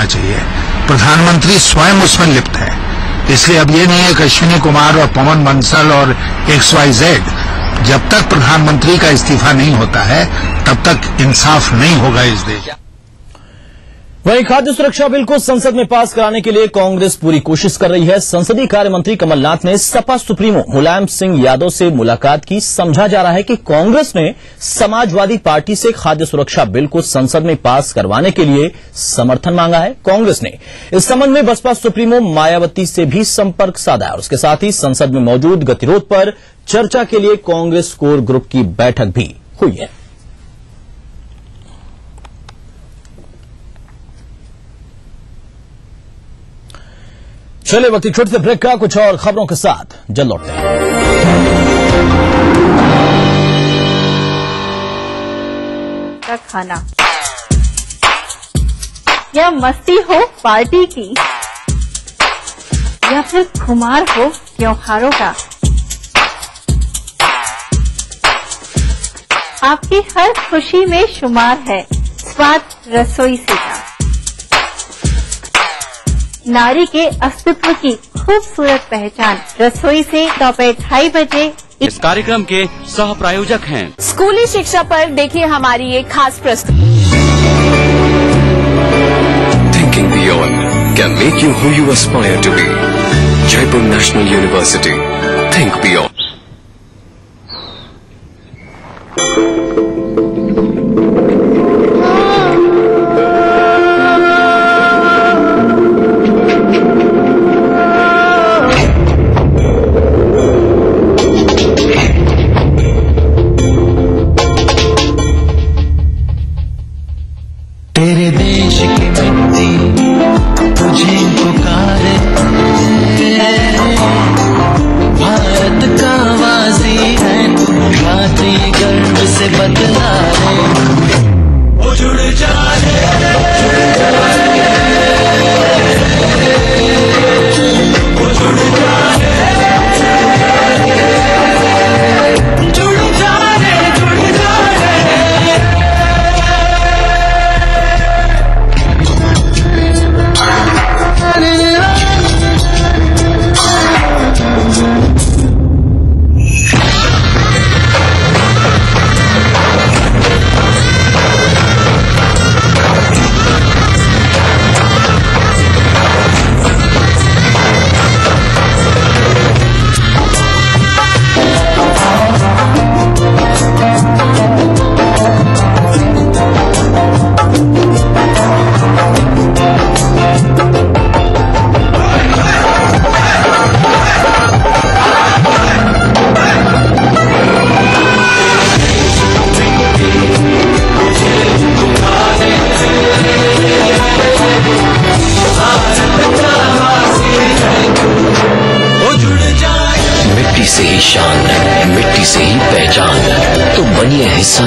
होना चाहिए। प्रधानमंत्री स्वयं उसमें लिप्त है, इसलिए अब ये नहीं है कि अश्विनी कुमार और पवन बंसल और XYZ, जब तक प्रधानमंत्री का इस्तीफा नहीं होता है तब तक इंसाफ नहीं होगा इस देश। वहीं खाद्य सुरक्षा बिल को संसद में पास कराने के लिए कांग्रेस पूरी कोशिश कर रही है। संसदीय कार्य मंत्री कमलनाथ ने सपा सुप्रीमो मुलायम सिंह यादव से मुलाकात की। समझा जा रहा है कि कांग्रेस ने समाजवादी पार्टी से खाद्य सुरक्षा बिल को संसद में पास करवाने के लिए समर्थन मांगा है। कांग्रेस ने इस संबंध में बसपा सुप्रीमो मायावती से भी संपर्क साधा है और उसके साथ ही संसद में मौजूद गतिरोध पर चर्चा के लिए कांग्रेस कोर ग्रुप की बैठक भी हुई है। चलिए वक्त छोटे से ब्रेक का, कुछ और खबरों के साथ जल्द लौटते हैं। खाना या मस्ती हो पार्टी की या फिर खुमार हो त्योहारों का, आपकी हर खुशी में शुमार है स्वाद रसोई से का। नारी के अस्तित्व की खूबसूरत पहचान रसोई से दोपहर 2:30 बजे। इस कार्यक्रम के सह प्रायोजक हैं स्कूली शिक्षा पर देखिए हमारी एक खास प्रस्तुति। Thinking beyond can make you who you aspire to be. Jaipur National University. Think beyond. तेरे देश की मिट्टी तुझे पुकारे, भारत का वासी है, मातृ गर्व से बदला है, वो जुड़ जाए, वो जुड़ जाए,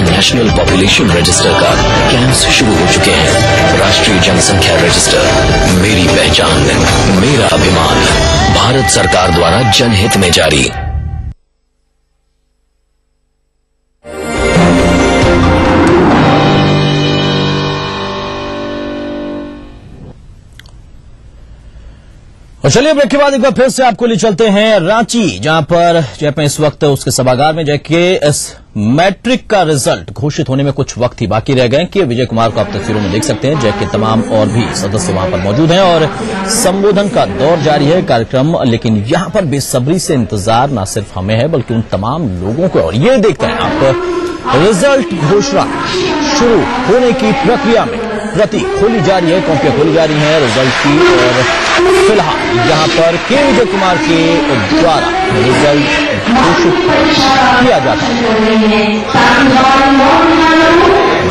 नेशनल पॉपुलेशन रजिस्टर का कैंप्स शुरू हो चुके हैं। राष्ट्रीय जनसंख्या रजिस्टर, मेरी पहचान, मेरा अभिमान, भारत सरकार द्वारा जनहित में जारी। और चलिए ब्रेक के बाद एक बार फिर से आपको ले चलते हैं रांची, जहां पर जयपुर इस वक्त उसके सभागार में जैके इस मैट्रिक का रिजल्ट घोषित होने में कुछ वक्त ही बाकी रह गए कि विजय कुमार को आप तस्वीरों में देख सकते हैं। जैके तमाम और भी सदस्य वहां पर मौजूद हैं और संबोधन का दौर जारी है कार्यक्रम, लेकिन यहां पर बेसब्री से इंतजार न सिर्फ हमें है बल्कि उन तमाम लोगों को। और ये देखते हैं आप रिजल्ट घोषणा शुरू होने की प्रक्रिया में प्रति खोली जा रही है, कॉपियां खोली जा रही हैं रिजल्ट की। और फिलहाल यहां पर के विजय कुमार के द्वारा रिजल्ट घोषित किया जाता है।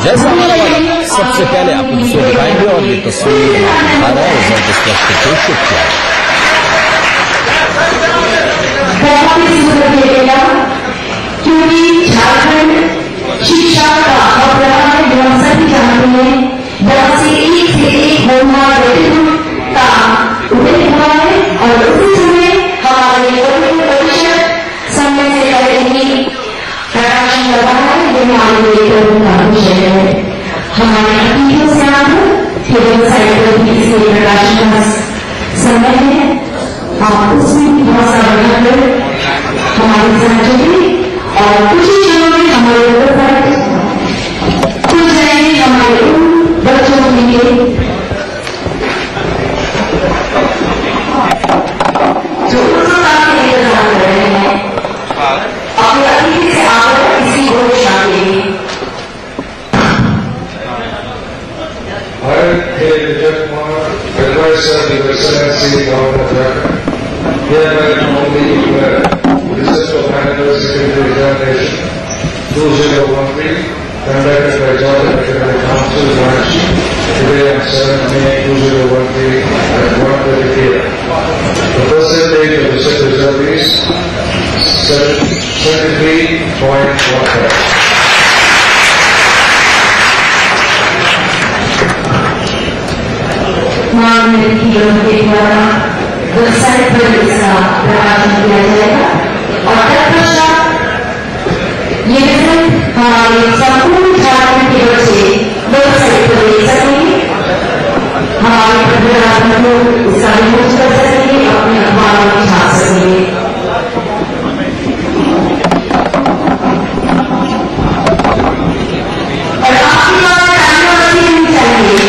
जैसा हमारा वादा, सबसे पहले आपको तस्वीर दिखाएंगे और ये तस्वीर दिखा रहा है रिजल्ट इस वक्त घोषित किया है। शिक्षा का अपराध एवं सभी जानते हैं, से एक का उल्लेख हुआ है और उसी समय हमारे परिषद समय से पहले ही प्रकाशन लगा है। ये हमारे लिए का विषय है। हमारे अतीतों से आप फिर साइड से प्रकाशन का समय है और उसमें भी बहुत सारे हमारे साथ जुड़े और कुछ ही क्षणों में हमारे खुल जाएंगे हमारे बच्चों के लिए जो इंतजार कर रहे हैं अपने अतीत से आकर किसी को शामिल Advisor to the Excellency Governor Jharkhand, hereby only declare Result of Annual Secondary Examination 2013 conducted by Joint Academic Council Branch today on 7 May 2013 at 1:30 p.m. The percentage of the set result is 73.15. के द्वारा website पर इसका प्रकाशन किया जाएगा और तत्पश्चात ये रिजल्ट हमारे संपूर्ण झारखंड के बच्चे वेबसाइट पर देख सकेंगे, हमारे प्रतिभागियों को इसका रिपोर्ट कर सकेंगे, अपने अखबारों में छाप सकेंगे। और आपके द्वारा टाइम नहीं चाहिए।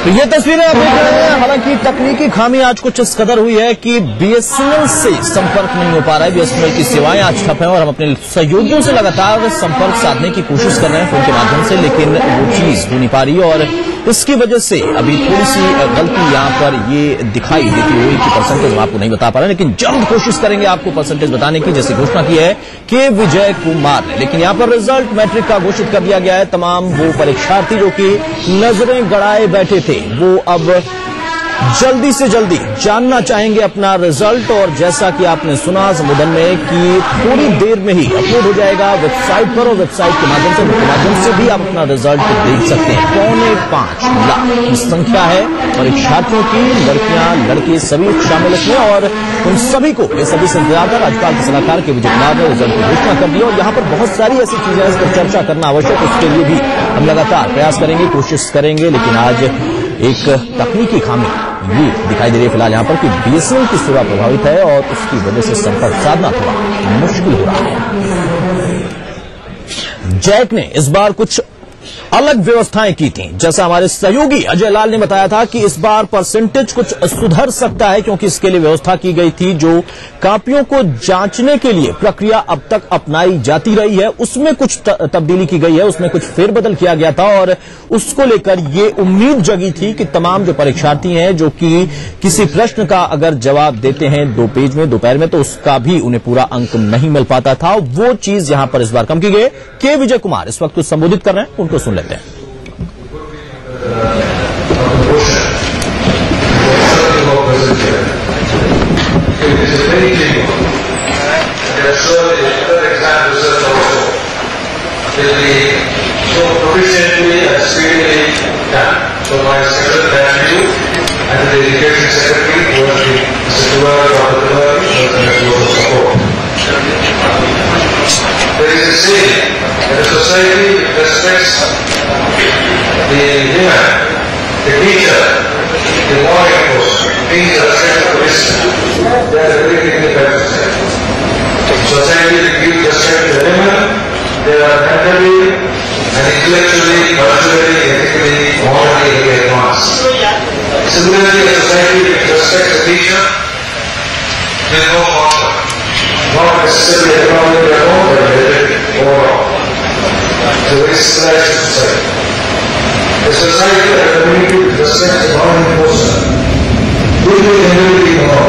तो ये तस्वीरें आप देख रहे हैं। हालांकि तकनीकी खामी आज कुछ इस कदर हुई है कि बीएसएनएल से संपर्क नहीं हो पा रहा है। बीएसएनएल की सेवाएं आज ठप हैं और हम अपने सहयोगियों से लगातार संपर्क साधने की कोशिश कर रहे हैं फोन के माध्यम से, लेकिन वो चीज हो नहीं पा रही और इसकी वजह से अभी थोड़ी सी गलती यहाँ पर ये दिखाई देती हुई कि परसेंटेज हम आपको नहीं बता पा रहे, लेकिन जल्द कोशिश करेंगे आपको परसेंटेज बताने की, जैसी घोषणा की है के विजय कुमार ने। लेकिन यहाँ पर रिजल्ट मैट्रिक का घोषित कर दिया गया है। तमाम वो परीक्षार्थी जो कि नजरें गड़ाए बैठे थे वो अब जल्दी से जल्दी जानना चाहेंगे अपना रिजल्ट, और जैसा कि आपने सुना संबोधन में कि थोड़ी देर में ही अपलोड हो जाएगा वेबसाइट पर, और वेबसाइट के माध्यम से भी आप अपना रिजल्ट देख सकते हैं। 4.5 लाख की संख्या है परीक्षार्थियों की, लड़कियां लड़के सभी शामिल इसमें, और उन सभी को बेसब्री से इंतजार कर राज्यपाल के सलाहकार के विजय कुमार ने रिजल्ट की घोषणा कर दी। और यहाँ पर बहुत सारी ऐसी चीजें हैं इस पर चर्चा करना आवश्यक, उसके लिए भी हम लगातार प्रयास करेंगे, कोशिश करेंगे, लेकिन आज एक तकनीकी खामी ये दिखाई दे रही है फिलहाल यहाँ पर कि बीएसएनएल की सेवा प्रभावित है और उसकी वजह से संपर्क साधना थोड़ा मुश्किल हो रहा है। जैक ने इस बार कुछ अलग व्यवस्थाएं की थी। जैसा हमारे सहयोगी अजय लाल ने बताया था कि इस बार परसेंटेज कुछ सुधर सकता है, क्योंकि इसके लिए व्यवस्था की गई थी। जो कापियों को जांचने के लिए प्रक्रिया अब तक अपनाई जाती रही है उसमें कुछ तब्दीली की गई है, उसमें कुछ फेरबदल किया गया था, और उसको लेकर ये उम्मीद जगी थी कि तमाम जो परीक्षार्थी हैं जो कि किसी प्रश्न का अगर जवाब देते हैं 2 पेज में दोपहर में तो उसका भी उन्हें पूरा अंक नहीं मिल पाता था, वो चीज यहां पर इस बार कम की गई। के विजय कुमार इस वक्त कुछ संबोधित कर रहे हैं, उनको सुन लेते हैं। There is a saying that a society respects the woman, the teacher, the law enforcement, things that respect the listener. They are everything in the society. Society that gives respect to the women, they are mentally and intellectually, culturally, ethically, morally very advanced. Similarly, a society that respects the teacher will go forward. Not necessarily economically alone, but overall. It's a very civilized society. A society that community respects the law enforcement, will generally be more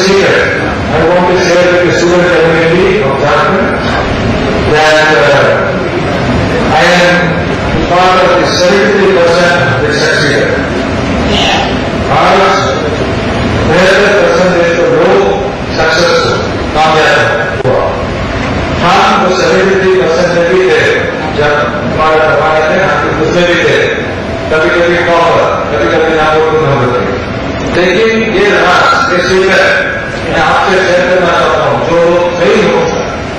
secret. I want to share with the student community of Jharkhand that I am part of the 73% which succeeded. Ours, 73% लोग successful, कामयाब हुआ. हम वो 73% में भी थे जब हमारे जमाने में हम उसमें भी थे. कभी-कभी टॉपर, कभी-कभी नागरिक न होते. लेकिन ये राष्ट्र ये सीक्रेट मैं आपसे शेयर करना चाहता हूँ. जो लोग सही हो,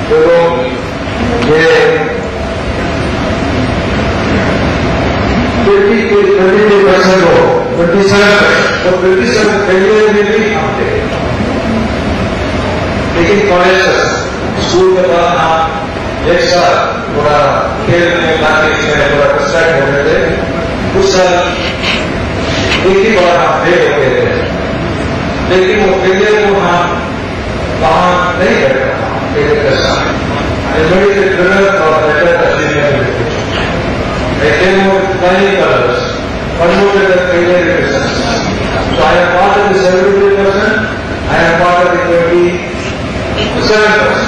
जो लोग ये 20% हो, 27% तो 27% फेलियर में भी हम थे. लेकिन कॉलेज स्कूल के बाद हम एक साल थोड़ा खेल में लाके में थोड़ा डिस्ट्रैक्ट हो गए थे. उस साल एक ही बार हम फेल हो गए थे. लेकिन वो फेलियर को हम वहां नहीं कर रहे फेलियर के साथ और बेटर अचीवमेंट. लेकिन वो नहीं colours promoted the failure in business. So I am part of the 73%, I am part of the 27%.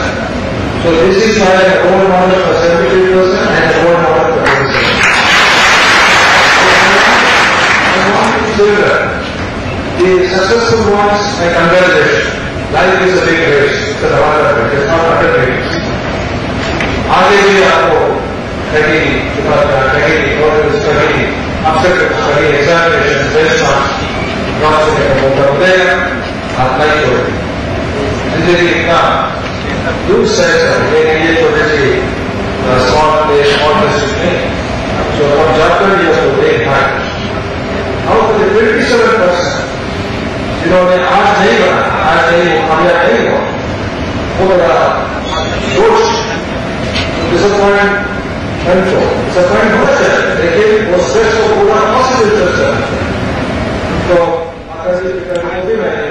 So this is why I am a role model for 73% and a role model for 27%. I want to say that the successful ones, I congratulate. Life is a big race. It's a lot of it. It's not 100 meters. आगे भी आपको कहीं अवसर कभी examination benchmarks cross करने का मौका मिलेगा. आप नहीं छोड़ेंगे. जिंदगी इतना दूर से लेकिन ये छोटे सी स्मॉल डिस्ट्रिक्ट में जो हम जाकर ये उसको देख पाए. और 27% जिन्होंने आज नहीं बना, आज नहीं कामयाब नहीं हुआ, वो बड़ा सोच डिसअपॉइंट डिसअपॉइंट हो जाए. लेकिन वो स्ट्रेस को पूरा पॉसिबल कर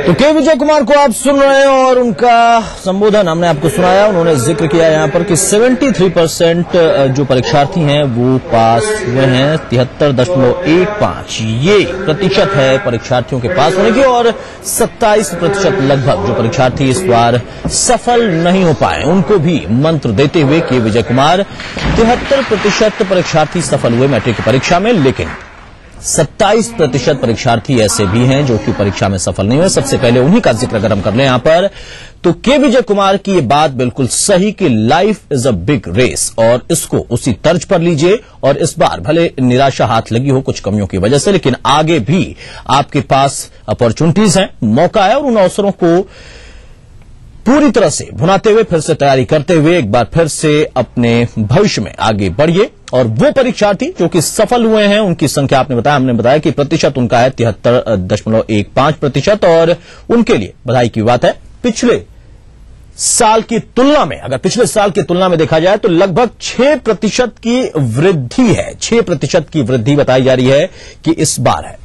तो के विजय कुमार को आप सुन रहे हैं और उनका संबोधन हमने आपको सुनाया. उन्होंने जिक्र किया यहाँ पर कि 73% जो परीक्षार्थी हैं वो पास हुए हैं. 73.15 ये प्रतिशत है परीक्षार्थियों के पास होने की और 27% लगभग जो परीक्षार्थी इस बार सफल नहीं हो पाए. उनको भी मंत्र देते हुए के विजय कुमार 73% परीक्षार्थी सफल हुए मैट्रिक की परीक्षा में, लेकिन 27% परीक्षार्थी ऐसे भी हैं जो कि परीक्षा में सफल नहीं हुए. सबसे पहले उन्हीं का जिक्र अगर हम कर लें यहां पर तो के विजय कुमार की ये बात बिल्कुल सही कि life is a big race और इसको उसी तर्ज पर लीजिए. और इस बार भले निराशा हाथ लगी हो कुछ कमियों की वजह से, लेकिन आगे भी आपके पास अपॉर्चुनिटीज हैं, मौका है और उन अवसरों को पूरी तरह से भुनाते हुए फिर से तैयारी करते हुए एक बार फिर से अपने भविष्य में आगे बढ़िए. और वो परीक्षार्थी जो कि सफल हुए हैं उनकी संख्या हमने बताया कि प्रतिशत उनका है 73.15% और उनके लिए बधाई की बात है. पिछले साल की तुलना में अगर पिछले साल की तुलना में देखा जाए तो लगभग 6% की वृद्धि है. 6% की वृद्धि बताई जा रही है कि इस बार है.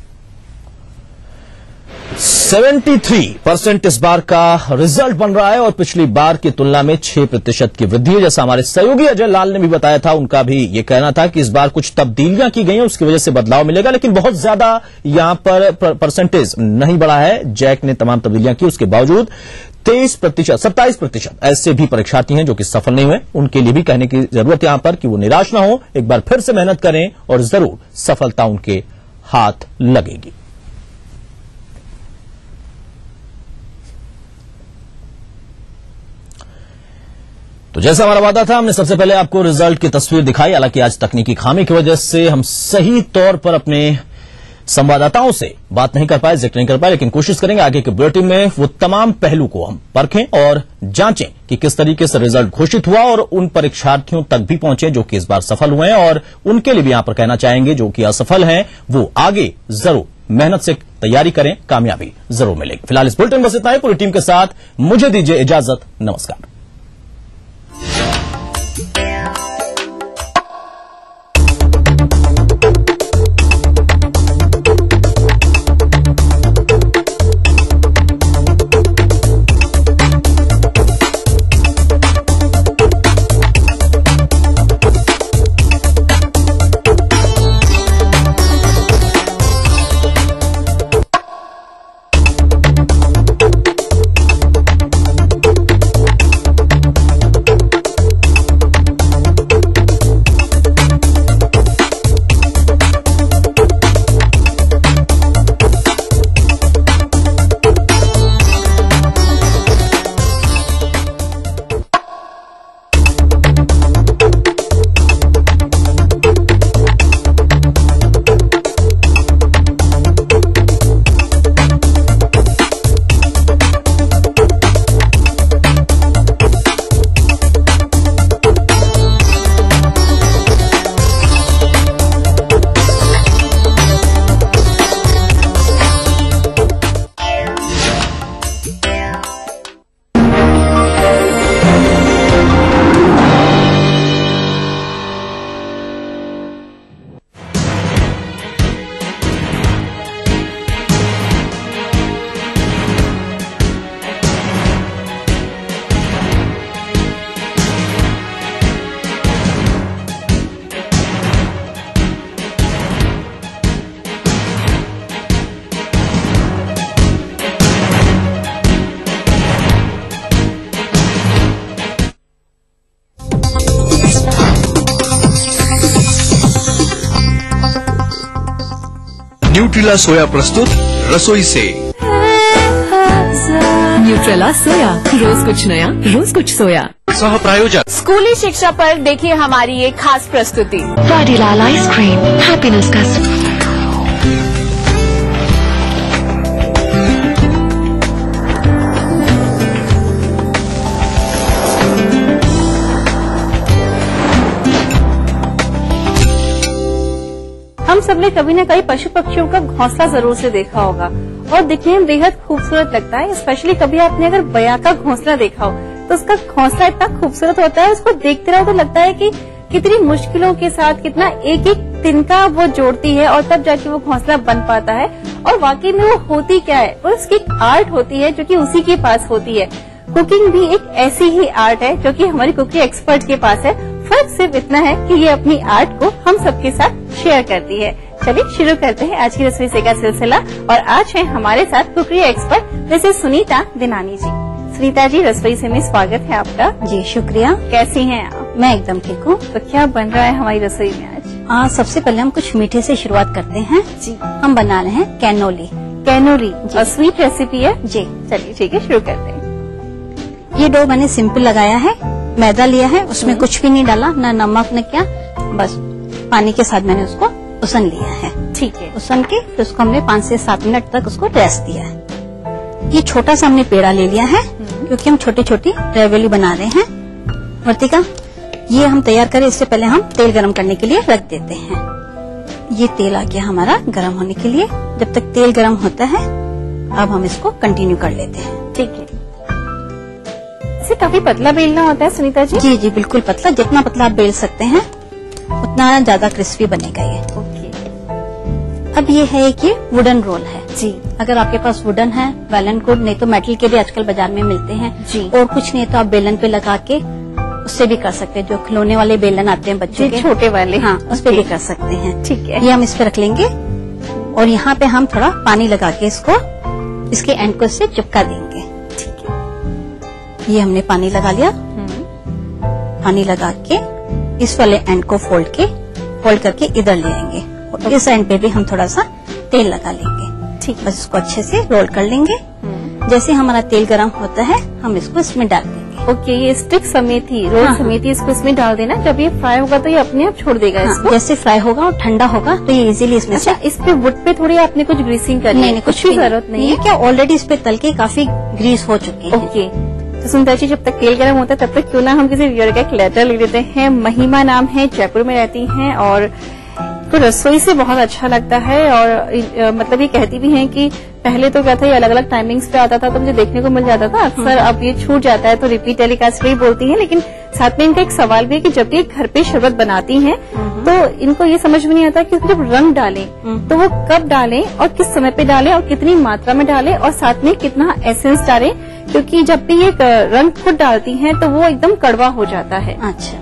73% इस बार का रिजल्ट बन रहा है और पिछली बार की तुलना में 6% की वृद्धि है. जैसा हमारे सहयोगी अजय लाल ने भी बताया था, उनका भी ये कहना था कि इस बार कुछ तब्दीलियां की गई हैं, उसकी वजह से बदलाव मिलेगा, लेकिन बहुत ज्यादा यहां पर परसेंटेज नहीं बढ़ा है. जैक ने तमाम तब्दीलियां की, उसके बावजूद 27% ऐसे भी परीक्षार्थी हैं जो कि सफल नहीं हुए. उनके लिए भी कहने की जरूरत यहां पर कि वो निराश ना हो, एक बार फिर से मेहनत करें और जरूर सफलता उनके हाथ लगेगी. तो जैसा हमारा वादा था, हमने सबसे पहले आपको रिजल्ट की तस्वीर दिखाई. हालांकि आज तकनीकी खामी की वजह से हम सही तौर पर अपने संवाददाताओं से बात नहीं कर पाए, जिक्र नहीं कर पाए, लेकिन कोशिश करेंगे आगे के बुलेटिन में वो तमाम पहलू को हम परखें और जांचें कि किस तरीके से रिजल्ट घोषित हुआ और उन परीक्षार्थियों तक भी पहुंचे जो कि इस बार सफल हुए हैं. और उनके लिए भी यहां पर कहना चाहेंगे जो कि असफल हैं वो आगे जरूर मेहनत से तैयारी करें, कामयाबी जरूर मिलेगी. फिलहाल इस बुलेटिन बस इतना ही. पूरी टीम के साथ मुझे दीजिए इजाजत. नमस्कार. न्यूट्रेला सोया प्रस्तुत रसोई से। न्यूट्रेला सोया, रोज कुछ नया, रोज कुछ सोया। सह प्रायोजक स्कूली शिक्षा पर देखिए हमारी एक खास प्रस्तुति। वाडीलाल आइसक्रीम, हैप्पीनेस का हम सबने कभी न कभी पशु पक्षियों का घोंसला जरूर से देखा होगा और दिखने में बेहद खूबसूरत लगता है। स्पेशली कभी आपने अगर बया का घोंसला देखा हो तो उसका घोंसला इतना खूबसूरत होता है, उसको देखते रहो तो लगता है कि कितनी मुश्किलों के साथ कितना एक एक तिनका वो जोड़ती है और तब जाके वो घोंसला बन पाता है। और वाकई में वो होती क्या है, वो उसकी एक आर्ट होती है जो कि उसी के पास होती है। कुकिंग भी एक ऐसी ही आर्ट है जो कि हमारी कुकिंग एक्सपर्ट के पास है। फर्क सिर्फ इतना है कि ये अपनी आर्ट को हम सबके साथ शेयर करती है। चलिए शुरू करते हैं आज की रसोई से का सिलसिला और आज है हमारे साथ कुकिंग एक्सपर्ट मिसेस सुनीता दिनानी जी। सुनीता जी, रसोई से में स्वागत है आपका। जी शुक्रिया। कैसी हैं आप? मैं एकदम ठीक हूँ। तो क्या बन रहा है हमारी रसोई में आज? सबसे पहले हम कुछ मीठे से शुरुआत करते हैं जी। हम बना रहे हैं कैनोली। कैनोली और स्वीट रेसिपी है जी। चलिए ठीक है, शुरू करते हैं। ये डो मैंने सिंपल लगाया है, मैदा लिया है, उसमें कुछ भी नहीं डाला, ना नमक न क्या, बस पानी के साथ मैंने उसको उसन लिया है। ठीक है। उसन के फिर उसको हमने 5 से 7 मिनट तक उसको रेस्ट दिया है। ये छोटा सा हमने पेड़ा ले लिया है क्योंकि हम छोटी छोटी रेवली बना रहे हैं। वर्तिका, ये हम तैयार करें इससे पहले हम तेल गरम करने के लिए रख देते हैं। ये तेल आ गया हमारा गरम होने के लिए। जब तक तेल गरम होता है अब हम इसको कंटिन्यू कर लेते हैं। ठीक है। इसे काफी पतला बेलना होता है सुनीता जी? जी जी बिल्कुल पतला, जितना पतला आप बेल सकते हैं उतना ज्यादा क्रिस्पी बनेगा ये। ओके। अब ये है कि वुडन रोल है जी। अगर आपके पास वुडन है वेल एंड गुड, नहीं तो मेटल के भी आजकल बाजार में मिलते हैं जी। और कुछ नहीं तो आप बेलन पे लगा के उससे भी कर सकते हैं। जो खिलौने वाले बेलन आते हैं बच्चों के, छोटे वाले, हाँ उस पे भी कर सकते हैं। ठीक है। ये हम इस पे रख लेंगे और यहाँ पे हम थोड़ा पानी लगा के इसको इसके एंड को इससे चिपका देंगे। ठीक है। ये हमने पानी लगा लिया। पानी लगा के इस वाले एंड को फोल्ड करके इधर ले आएंगे और इस एंड पे भी हम थोड़ा सा तेल लगा लेंगे। ठीक है। बस इसको अच्छे से रोल कर लेंगे। जैसे हमारा तेल गरम होता है हम इसको इसमें डाल देंगे। ओके। ये स्टिक समेत ही, रोल समेत ही इसको इसमें डाल देना। जब ये फ्राई होगा तो ये अपने आप छोड़ देगा इसको। जैसे फ्राई होगा और ठंडा होगा तो ये इजीली इसमें अच्छा, इस पे वुड पे थोड़ी आपने कुछ ग्रीसिंग करनी है? नहीं, कुछ भी जरूरत नहीं है क्या, ऑलरेडी इस पे तल के काफी ग्रीस हो चुकी है। ओके। तो सुनीता जी, जब तक तेल गर्म होता है तब तक क्यों ना हम किसी व्यूअर का एक लेटर ले लेते हैं। महिमा नाम है, जयपुर में रहती हैं और तो रसोई से बहुत अच्छा लगता है और मतलब ये कहती भी हैं कि पहले तो क्या था, ये अलग अलग टाइमिंग्स पे आता था तो मुझे देखने को मिल जाता था अक्सर, अब ये छूट जाता है तो रिपीट टेलीकास्ट पे ही बोलती हैं। लेकिन साथ में इनका एक सवाल भी है कि जब ये घर पे शरबत बनाती हैं तो इनको ये समझ में नहीं आता कि जब रंग डालें तो वो कब डालें और किस समय पे डालें और कितनी मात्रा में डालें और साथ में कितना एसेंस डालें, क्योंकि जब भी ये रंग खुद डालती हैं तो वो एकदम कड़वा हो जाता है। अच्छा,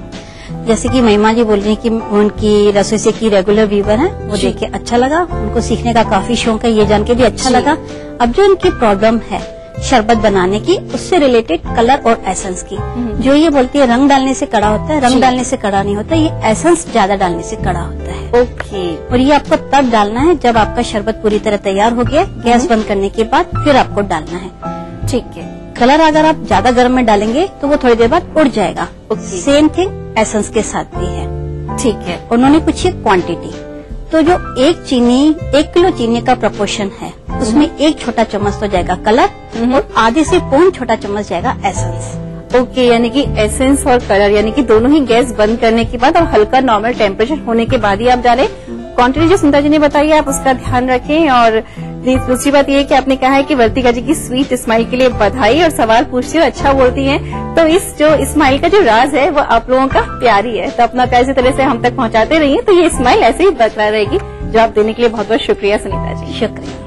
जैसे कि महिमा जी बोल रही हैं कि उनकी रसोई से की रेगुलर व्यूअर हैं, वो देख के अच्छा लगा, उनको सीखने का काफी शौक है, ये जान के भी अच्छा लगा। अब जो इनकी प्रॉब्लम है शरबत बनाने की, उससे रिलेटेड कलर और एसेंस की, जो ये बोलती है रंग डालने से कड़ा होता है, रंग डालने से कड़ा नहीं होता, ये एसेंस ज्यादा डालने से कड़ा होता है। ओके। और ये आपको तब डालना है जब आपका शरबत पूरी तरह तैयार हो गया, गैस बंद करने के बाद फिर आपको डालना है। ठीक है। कलर अगर आप ज्यादा गर्म में डालेंगे तो वो थोड़ी देर बाद उड़ जाएगा। सेम थिंग एसेंस के साथ भी है। ठीक है। उन्होंने पूछी क्वांटिटी, तो जो 1 किलो चीनी का प्रोपोर्शन है उसमें 1 छोटा चम्मच तो जाएगा कलर और आधे से पौन छोटा चम्मच जाएगा एसेंस। ओके, यानी कि एसेंस और कलर यानी कि दोनों ही गैस बंद करने के बाद और हल्का नॉर्मल टेम्परेचर होने के बाद ही आप डालें। क्वांटिटी जो सुनीता जी ने बताई आप उसका ध्यान रखें। और दूसरी बात ये है कि आपने कहा है कि वर्तिका जी की स्वीट स्माइल के लिए बधाई और सवाल पूछती और अच्छा बोलती हैं, तो इस जो स्माइल का जो राज है वो आप लोगों का प्यार ही है। तो अपना प्यार इसी तरह से हम तक पहुंचाते रहिए तो ये स्माइल ऐसे ही बरकरार रहेगी। जवाब देने के लिए बहुत बहुत शुक्रिया सुनीता जी। शुक्रिया।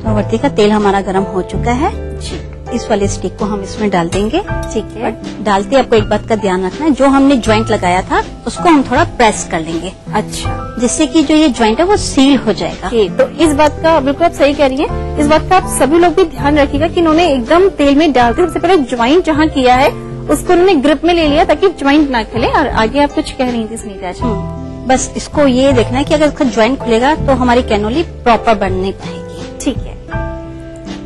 तो वर्तिका, तेल हमारा गर्म हो चुका है जी। इस वाले स्टिक को हम इसमें डाल देंगे। ठीक है। डालते आपको एक बात का ध्यान रखना है, जो हमने ज्वाइंट लगाया था उसको हम थोड़ा प्रेस कर लेंगे। अच्छा, जिससे कि जो ये ज्वाइंट है वो सील हो जाएगा। तो इस बात का बिल्कुल आप सही कह रही हैं। इस बात का आप सभी लोग भी ध्यान रखिएगा कि इन्होंने एकदम तेल में डालते सबसे पहले ज्वाइंट जहाँ किया है उसको उन्होंने ग्रिप में ले लिया ताकि ज्वाइंट ना खिले। और आगे आप कुछ कह रही थी सुनीता जी? बस इसको ये देखना है कि अगर इसका ज्वाइंट खुलेगा तो हमारी कैनोली प्रॉपर बन नहीं पाएगी। ठीक है,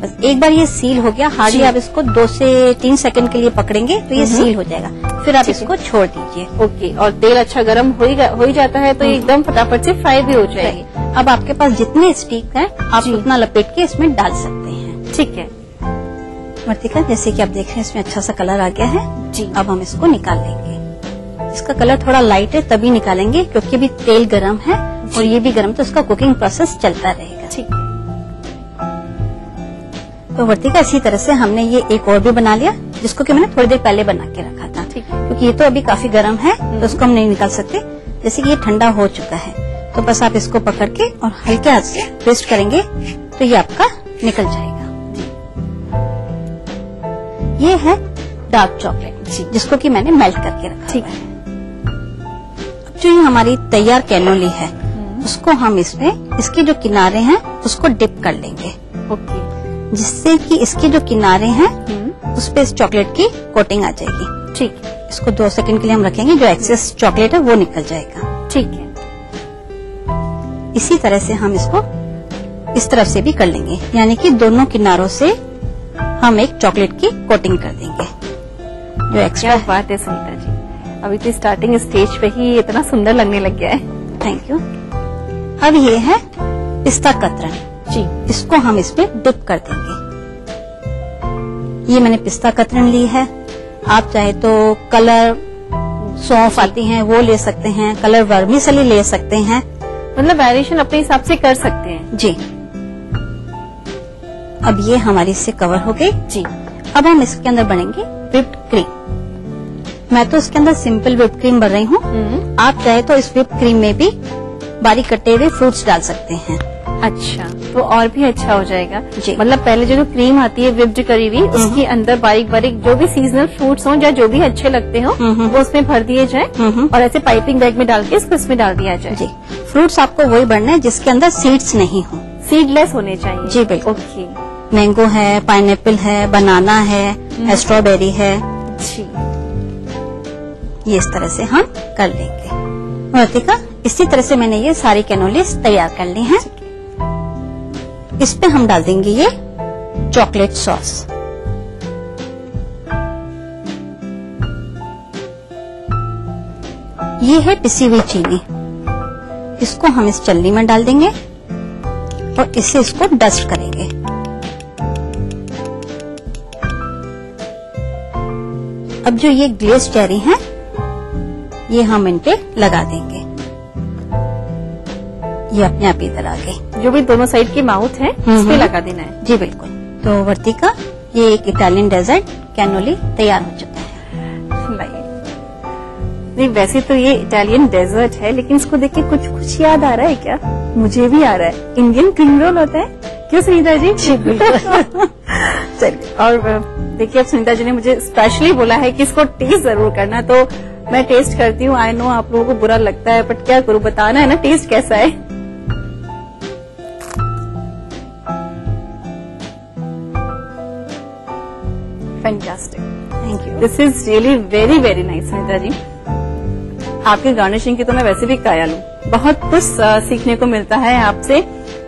बस एक बार ये सील हो गया, हार्डली आप इसको 2 से 3 सेकंड के लिए पकड़ेंगे तो ये सील हो जाएगा, फिर आप इसको छोड़ दीजिए। ओके, और तेल अच्छा गर्म हो ही जाता है तो एकदम फटाफट से फ्राई भी हो जाएगी। अब आपके पास जितने स्टिक हैं आप उतना लपेट के इसमें डाल सकते हैं। ठीक है वर्तिका, जैसे कि आप देख रहे हैं इसमें अच्छा सा कलर आ गया है जी। अब हम इसको निकाल लेंगे। इसका कलर थोड़ा लाइट है तभी निकालेंगे क्योंकि अभी तेल गर्म है और ये भी गर्म, तो इसका कुकिंग प्रोसेस चलता रहेगा। ठीक है, तो वर्तिका इसी तरह से हमने ये एक और भी बना लिया जिसको कि मैंने थोड़ी देर पहले बना के रखा था। ठीक है, क्योंकि ये तो अभी काफी गर्म है तो इसको हम नहीं निकाल सकते। जैसे कि ये ठंडा हो चुका है तो बस आप इसको पकड़ के और हल्के हाथ से ट्विस्ट करेंगे तो ये आपका निकल जाएगा। ये है डार्क चॉकलेट जिसको कि मैंने मेल्ट करके रखा। ठीक है, अब जो ये हमारी तैयार कैनोली है उसको हम इसमें इसके जो किनारे हैं उसको डिप कर लेंगे। ओके, जिससे कि इसके जो किनारे हैं उस पे इस चॉकलेट की कोटिंग आ जाएगी। ठीक है, इसको 2 सेकंड के लिए हम रखेंगे, जो एक्सेस चॉकलेट है वो निकल जाएगा। ठीक है, इसी तरह से हम इसको इस तरफ से भी कर लेंगे, यानी कि दोनों किनारों से हम एक चॉकलेट की कोटिंग कर देंगे। जो एक्स्ट्रा क्या बात है सुनीता जी, अभी तो स्टार्टिंग स्टेज पे ही इतना सुंदर लगने लग गया है। Thank you. अब ये है पिस्ता कतरन जी, इसको हम इसमें डिप कर देंगे। ये मैंने पिस्ता कतरन ली है, आप चाहे तो कलर सौंफ आती हैं वो ले सकते हैं, कलर वर्मिसेली ले सकते हैं, मतलब वेरिएशन अपने हिसाब से कर सकते हैं जी। अब ये हमारी इससे कवर हो गई जी। अब हम इसके अंदर बनेंगे व्हिप्ड क्रीम। मैं तो इसके अंदर सिंपल व्हिप्ड क्रीम बन रही हूँ, आप चाहे तो इस व्हिप्ड क्रीम में भी बारीक कटे हुए फ्रूट्स डाल सकते हैं। अच्छा, तो और भी अच्छा हो जाएगा जी। मतलब पहले जो क्रीम आती है व्हिप्ड करी हुई उसके अंदर बारीक बारीक जो भी सीजनल फ्रूट्स हों या जो भी अच्छे लगते हो वो उसमें भर दिए जाए और ऐसे पाइपिंग बैग में डाल के इसको इसमें डाल दिया जाए जी। फ्रूट्स आपको वही भरना है जिसके अंदर सीड्स नहीं हो, सीडलेस होने चाहिए जी बिल्कुल। ओके, मैंगो है, पाइनएप्पल है, बनाना है, स्ट्रॉबेरी है जी। ये इस तरह से हम कर लेंगे। वर्तिका, इसी तरह से मैंने ये सारी कैनोलीज तैयार कर ली हैं। इस पे हम डाल देंगे ये चॉकलेट सॉस। ये है पिसी हुई चीनी, इसको हम इस चलनी में डाल देंगे और इससे इसको डस्ट करेंगे। अब जो ये ग्लेज चेरी हैं ये हम इन पे लगा देंगे। ये अपने आप इधर आ गई। जो भी दोनों साइड की माउथ है इस पे लगा देना है जी बिल्कुल। तो वर्तिका, ये एक इटालियन डेजर्ट कैनोली तैयार हो चुका है। नहीं, वैसे तो ये इटालियन डेजर्ट है लेकिन इसको देख के कुछ याद आ रहा है क्या? मुझे भी आ रहा है, इंडियन क्रीम रोल होता है क्यों सुनीता जी? चलिए, और देखिए अब सुनीता जी ने मुझे स्पेशली बोला है कि इसको टेस्ट जरूर करना, तो मैं टेस्ट करती हूँ। आई नो आप लोगों को बुरा लगता है बट क्या करूँ, बताना है ना टेस्ट कैसा है। Fantastic, thank you. This is really very very nice Sunita ji. आपकी गार्निशिंग की तो मैं वैसे भी कायल हूँ, बहुत कुछ सीखने को मिलता है आपसे।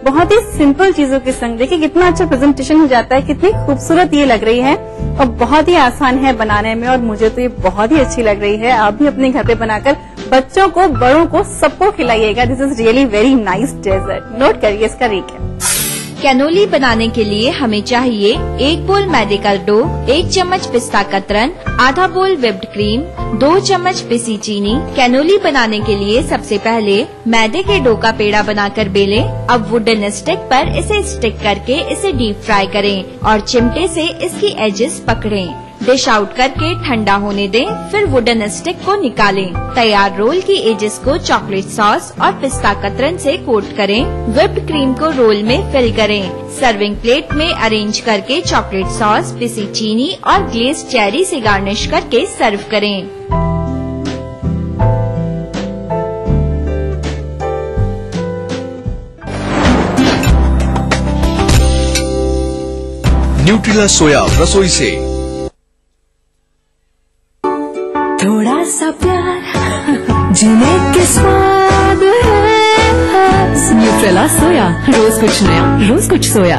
बहुत ही सिंपल चीजों के संग देखिए कितना अच्छा प्रेजेंटेशन हो जाता है, कितनी खूबसूरत ये लग रही है और बहुत ही आसान है बनाने में, और मुझे तो ये बहुत ही अच्छी लग रही है। आप भी अपने घर पे बनाकर बच्चों को, बड़ों को, सबको खिलाइएगा। This is really very nice dessert. Note करिए इसका रिकैप। कैनोली बनाने के लिए हमें चाहिए 1 बोल मैदे का डो, 1 चम्मच पिस्ता कतरन, आधा बोल व्हिप्ड क्रीम, 2 चम्मच पिसी चीनी। कैनोली बनाने के लिए सबसे पहले मैदे के डो का पेड़ा बनाकर बेलें। अब वुडन स्टिक पर इसे स्टिक करके इसे डीप फ्राई करें और चिमटे से इसकी एजेस पकड़ें। डिश आउट करके ठंडा होने दें, फिर वुडन स्टिक को निकालें। तैयार रोल की एजेस को चॉकलेट सॉस और पिस्ता कतरन से कोट करें। व्हिप्ड क्रीम को रोल में फिल करें। सर्विंग प्लेट में अरेंज करके चॉकलेट सॉस, पिसी चीनी और ग्लेज चेरी से गार्निश करके सर्व करें। न्यूट्रिला सोया रसोई से। थोड़ा सा प्यार जीने के स्वाद न्यूट्रेला सोया, रोज कुछ नया, रोज कुछ सोया।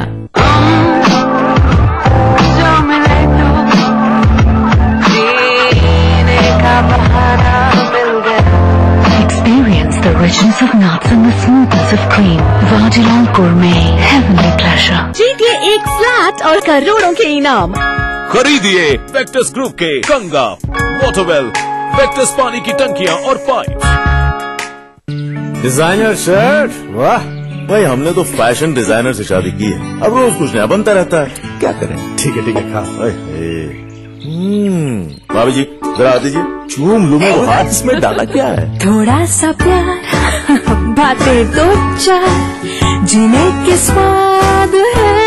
Experience the richness of nuts and the smoothness of cream. Vajilal Gourmet, heavenly pleasure. जीतिए एक फ्लैट और करोड़ों के इनाम। खरीदिए वेक्टस ग्रुप के गंगा, वाटरवेल, वेक्टस पानी की टंकियां और पाइप। डिजाइनर शर्ट, वाह भाई, हमने तो फैशन डिजाइनर से शादी की है, अब रोज कुछ नया बनता रहता है, क्या करें। ठीक है खा। भाभी जी जरा आ दीजिए, चूम लूं मैं वो हाथ, इसमें डाला क्या है? थोड़ा सा प्यार, बातें दो चार, जीने के स्वाद है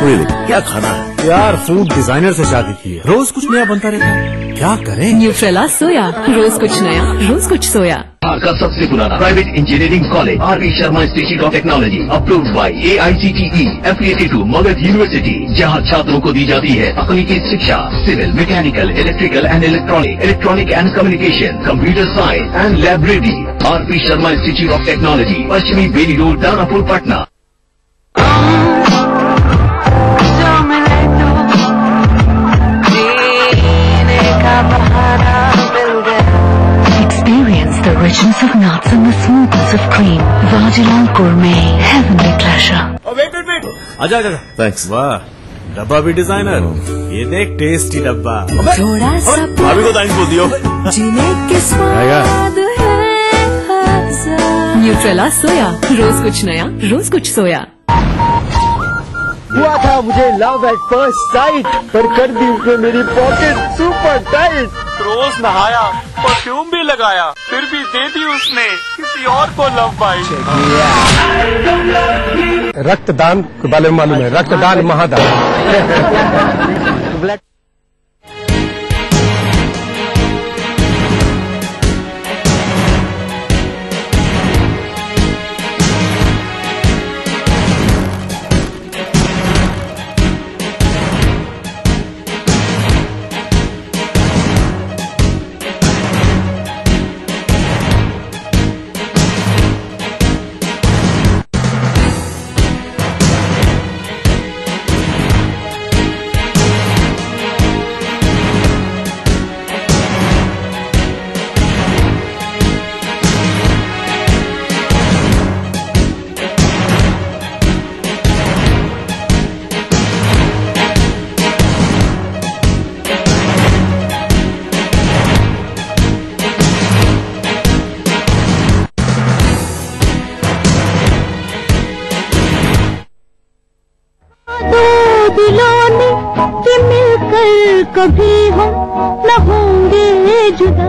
really? क्या खाना है यार? फूड डिजाइनर से शादी की है, रोज कुछ नया बनता रहता है, क्या करें। न्यूट्रेला सोया, रोज कुछ नया, रोज कुछ सोया। का सबसे पुराना private engineering college R V. Sharma institute of technology, approved by AICTE, affiliated to Magadh university, जहां छात्रों को दी जाती है तकनीकी शिक्षा, civil, mechanical, electrical and electronic and communication, computer science and library. R V. Sharma institute of technology, पश्चिमी Bailey road, Danapur, Patna. Experience the richness of nuts and the smoothness of cream. Vajilal Gourmet, heavenly pleasure. Wait आजा। Thanks. वाह, डब्बा भी designer, ये देख tasty डब्बा। थोड़ा सा भाभी को थैंक्स बोल दियो। जीने के स्वाद है न्यूट्रेला सोया, रोज कुछ नया, रोज कुछ सोया। हुआ था मुझे लव एट फर्स्ट साइट, पर कर दी उसने मेरी पॉकेट सुपर टाइट। रोज नहाया, परफ्यूम भी लगाया, फिर भी दे दी उसने किसी और को लव बाइट। रक्तदान के बारे में मालूम है, रक्तदान महादान। दिलों ने मिलकर कभी हम न होंगे जुदा।